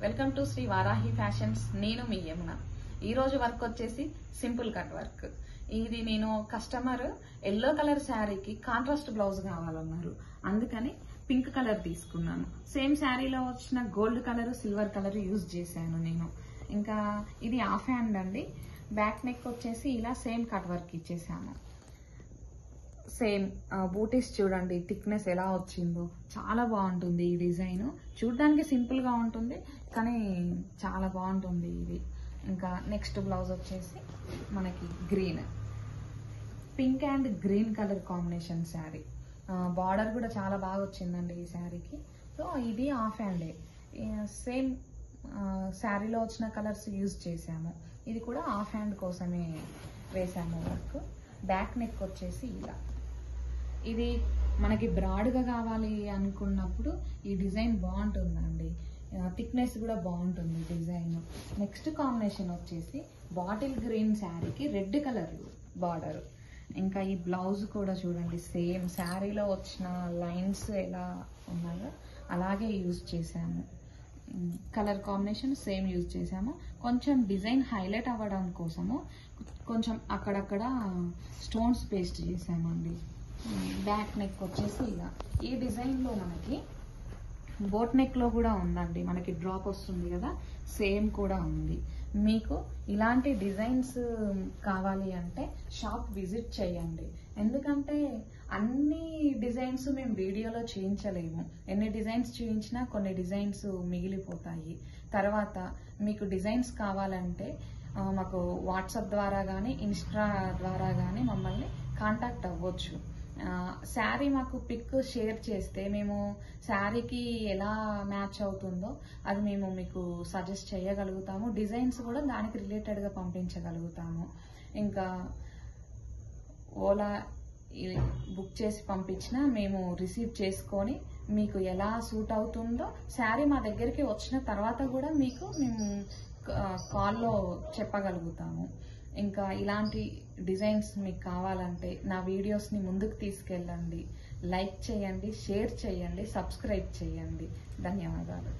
Welcome to Shri Varahi fashions. నేను మీ యమున. ఈ రోజు వర్క్ వచ్చేసి సింపుల్ కట్ వర్క్. ఇది నేను కస్టమర్ ఎల్లో కలర్ శారీకి కాంట్రాస్ట్ బ్లౌజ్ కావాలన్నారు, అందుకని పింక్ కలర్ తీసుకున్నాను. సేమ్ శారీలో వచ్చిన gold colour, silver colour use చేశాను నేను. ఇంకా ఇది హాఫ్ హ్యాండ్ అండి. బ్యాక్ నెక్ వచ్చేసి ఇలా సేమ్ కట్ వర్క్ ఇచ్చేసాను. సేమ్ బూటీస్ చూడండి, థిక్నెస్ ఎలా వచ్చిందో చాలా బాగుంటుంది. ఈ డిజైన్ చూడడానికి సింపుల్ గా ఉంటుంది, కానీ చాలా బాగుంటుంది ఇది. ఇంకా నెక్స్ట్ బ్లౌజ్ వచ్చేసి మనకి green, pink and green colour combination sari. Border కూడా చాలా బాగా వచ్చిందండి ఈ శారీకి. సో ఇది హాఫ్ హ్యాండే, సేమ్ శారీలో వచ్చిన కలర్స్ యూజ్ చేసాము. ఇది కూడా హాఫ్ హ్యాండ్ కోసమే వేసాము వర్క్. బ్యాక్ నెక్ వచ్చేసి ఇలా. ఇది మనకి బ్రాడ్గా కావాలి అనుకున్నప్పుడు ఈ డిజైన్ బాగుంటుందండి, థిక్నెస్ కూడా బాగుంటుంది డిజైన్. నెక్స్ట్ కాంబినేషన్ వచ్చేసి బాటిల్ గ్రీన్ శారీకి రెడ్ కలర్ బార్డర్. ఇంకా ఈ బ్లౌజ్ కూడా చూడండి, సేమ్ శారీలో వచ్చిన లైన్స్ ఎలా ఉన్నాయో అలాగే యూజ్ చేసాము. కలర్ కాంబినేషన్ సేమ్ యూజ్ చేసాము. కొంచెం డిజైన్ హైలైట్ అవ్వడం కోసము కొంచెం అక్కడక్కడ స్టోన్స్ పేస్ట్ చేసామండి. బ్యాక్ నెక్ వచ్చేసి ఇలా. ఈ డిజైన్లో మనకి బోట్ నెక్లో కూడా ఉందండి, మనకి డ్రాప్ వస్తుంది కదా, సేమ్ కూడా ఉంది. మీకు ఇలాంటి డిజైన్స్ కావాలి అంటే షాప్ విజిట్ చేయండి. ఎందుకంటే అన్ని డిజైన్స్ మేము వీడియోలో చూపించలేము. ఎన్ని డిజైన్స్ చూపించినా కొన్ని డిజైన్స్ మిగిలిపోతాయి. తర్వాత మీకు డిజైన్స్ కావాలంటే మాకు వాట్సాప్ ద్వారా కానీ ఇన్స్టా ద్వారా కానీ మమ్మల్ని కాంటాక్ట్ అవ్వచ్చు. శారీ మాకు పిక్ షేర్ చేస్తే మేము శారీకి ఎలా మ్యాచ్ అవుతుందో అది మేము మీకు సజెస్ట్ చేయగలుగుతాము. డిజైన్స్ కూడా దానికి రిలేటెడ్గా పంపించగలుగుతాము. ఇంకా ఓలా బుక్ చేసి పంపించినా మేము రిసీవ్ చేసుకొని మీకు ఎలా సూట్ అవుతుందో శారీ మా దగ్గరికి వచ్చిన తర్వాత కూడా మీకు మేము కాల్లో చెప్పగలుగుతాము. ఇంకా ఇలాంటి డిజైన్స్ మీకు కావాలంటే నా వీడియోస్ని ముందుకు తీసుకెళ్ళండి, లైక్ చేయండి, షేర్ చేయండి, సబ్స్క్రైబ్ చేయండి. ధన్యవాదాలు.